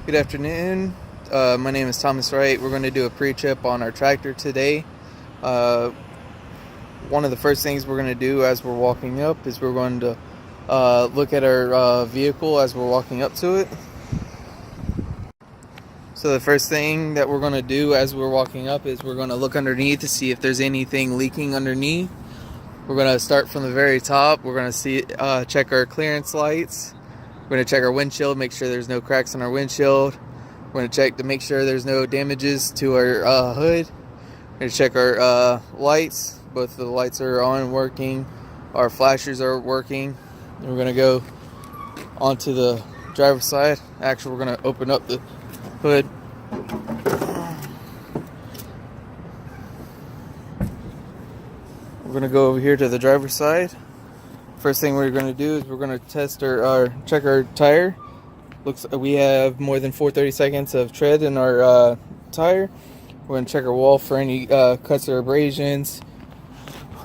Good afternoon. My name is Thomas Wright. We're going to do a pre-trip on our tractor today. One of the first things we're going to do as we're walking up is we're going to look at our vehicle as we're walking up to it. So the first thing that we're going to do as we're walking up is we're going to look underneath to see if there's anything leaking underneath. We're going to start from the very top. We're going to check our clearance lights. We're going to check our windshield, make sure there's no cracks in our windshield. We're going to check to make sure there's no damages to our hood. We're going to check our lights. Both of the lights are on and working. Our flashers are working. And we're going to go onto the driver's side. Actually, we're going to open up the hood. We're going to go over here to the driver's side. First thing we're going to do is we're going to test check our tire. We have more than 430 seconds of tread in our tire. We're going to check our wall for any cuts or abrasions.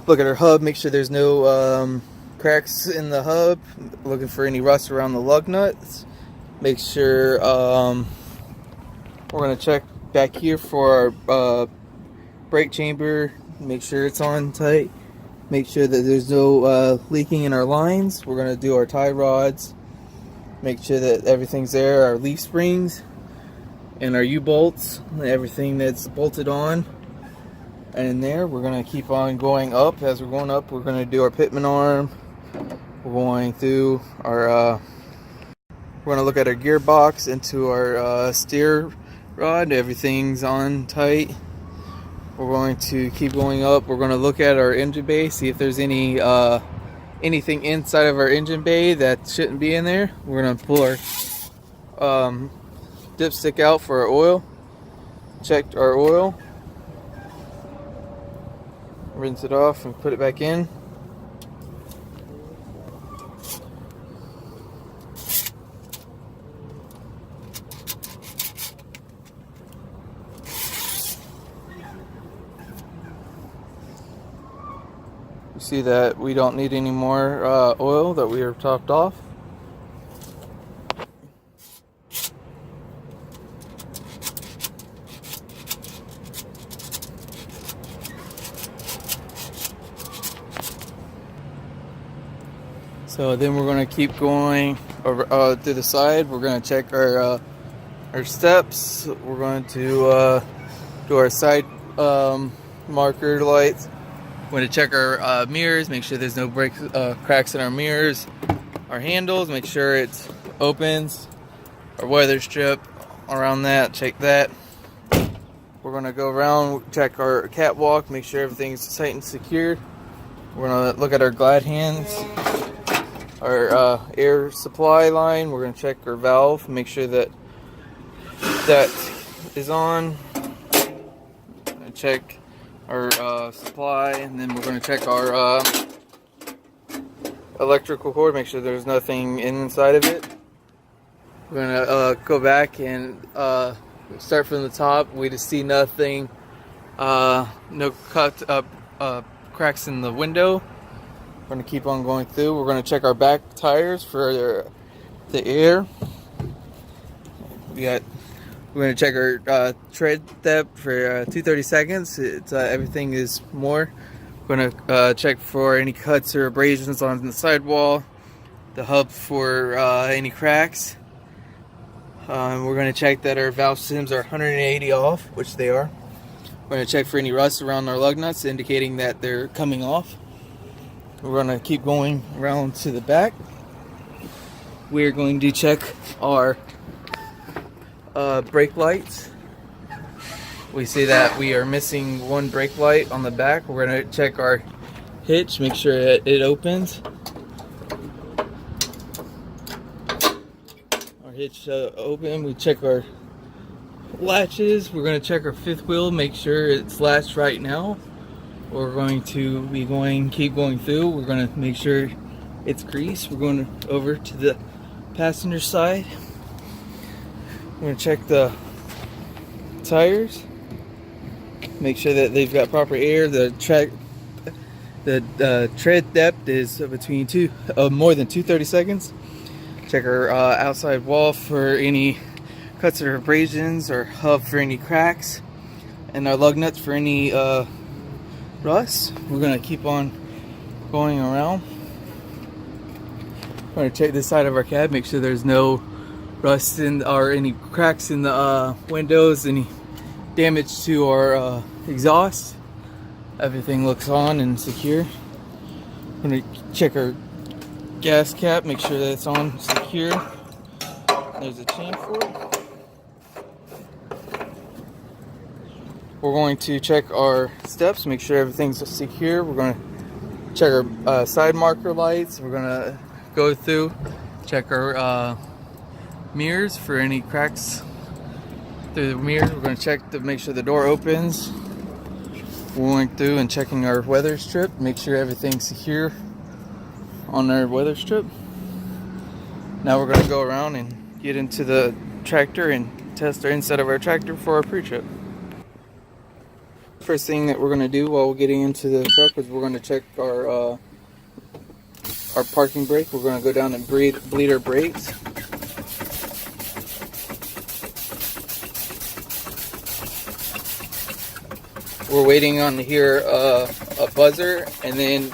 Look at our hub, make sure there's no cracks in the hub. Looking for any rust around the lug nuts. Make sure we're going to check back here for our brake chamber. Make sure it's on tight. Make sure that there's no leaking in our lines. We're going to do our tie rods. Make sure that everything's there. Our leaf springs and our U-bolts. Everything that's bolted on. And in there, we're going to keep on going up. As we're going up, we're going to do our pitman arm. We're going through our... we're going to look at our gearbox into our steer rod. Everything's on tight. We're going to keep going up. We're going to look at our engine bay, see if there's any anything inside of our engine bay that shouldn't be in there. We're going to pull our dipstick out for our oil. Check our oil. Rinse it off and put it back in. You see that we don't need any more oil, that we are topped off. So then we're going to keep going over to the side. We're going to check our steps. We're going to do our side marker lights. We're going to check our mirrors, make sure there's no cracks in our mirrors. Our handles, make sure it opens. Our weather strip around that, check that. We're going to go around, check our catwalk, make sure everything's tight and secure. We're going to look at our glide hands, our air supply line. We're going to check our valve, make sure that is on. Check our supply, and then we're going to check our electrical cord, make sure there's nothing inside of it. We're going to go back and start from the top. We just see nothing, no cracks in the window. We're going to keep on going through. We're going to check our back tires for the air. We're going to check our tread depth for 230 seconds. Everything is more. We're going to check for any cuts or abrasions on the sidewall. The hub for any cracks. We're going to check that our valve stems are 180 off, which they are. We're going to check for any rust around our lug nuts, indicating that they're coming off. We're going to keep going around to the back. We're going to check our brake lights. We see that we are missing one brake light on the back. We're going to check our hitch, make sure it opens. Our hitch open. We check our latches. We're going to check our fifth wheel, make sure it's latched right now. We're going to keep going through. We're going to make sure it's greased. We're going over to the passenger side. We're going to check the tires, make sure that they've got proper air. The tread depth is between more than 230 seconds. Check our outside wall for any cuts or abrasions, our hub for any cracks, and our lug nuts for any rust. We're gonna keep on going around. We're gonna check this side of our cab, make sure there's no rust in or any cracks in the windows, any damage to our exhaust. Everything looks on and secure. We're gonna check our gas cap, make sure that it's on secure. There's a chain for it. We're going to check our steps, make sure everything's secure. We're going to check our side marker lights. We're going to go through, check our mirrors for any cracks through the mirror. We're going to check to make sure the door opens. We're going through and checking our weather strip, make sure everything's secure on our weather strip. Now we're going to go around and get into the tractor and test our inside of our tractor for our pre-trip. First thing that we're going to do while we're getting into the truck is we're going to check our parking brake. We're going to go down and bleed our brakes. We're waiting on to hear a buzzer, and then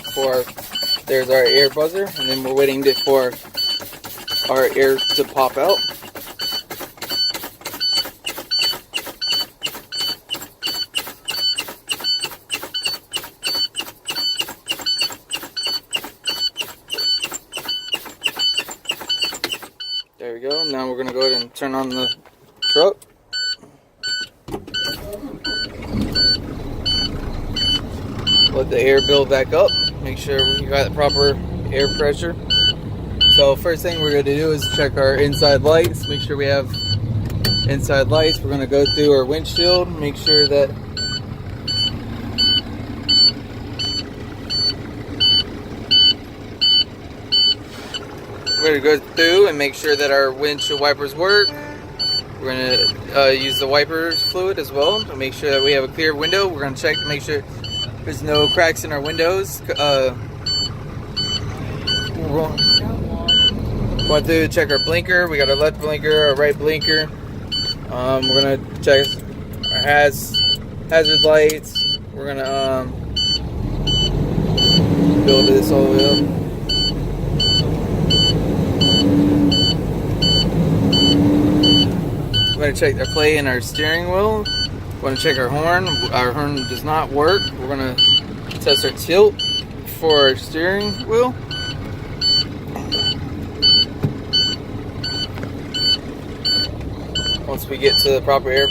there's our air buzzer, and then we're waiting for our air to pop out. There we go. Now we're going to go ahead and turn on the truck. Let the air build back up. Make sure we got the proper air pressure. So first thing we're going to do is check our inside lights. Make sure we have inside lights. We're going to go through our windshield. Make sure that we're going to go through and make sure that our windshield wipers work. We're going to use the wipers fluid as well to make sure that we have a clear window. We're going to check to make sure there's no cracks in our windows. We're going through to check our blinker. We got our left blinker, our right blinker. We're going to check our hazard lights. We're going to build this all the way up. We're going to check the play in our steering wheel. We're going to check our horn. Our horn does not work. We're going to test our tilt for our steering wheel. Once we get to the proper air.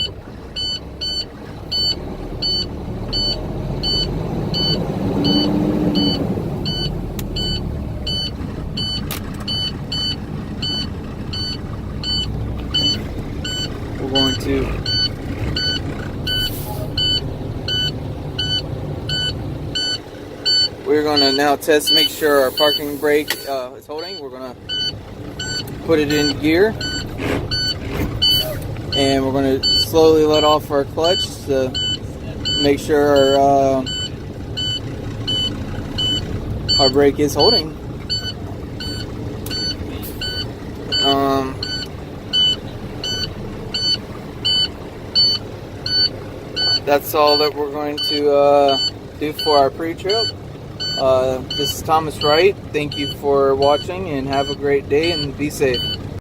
We're going to now test, make sure our parking brake is holding. We're going to put it in gear, and we're going to slowly let off our clutch to make sure our brake is holding. That's all that we're going to do for our pre-trip. This is Thomas Wright. Thank you for watching, and have a great day and be safe.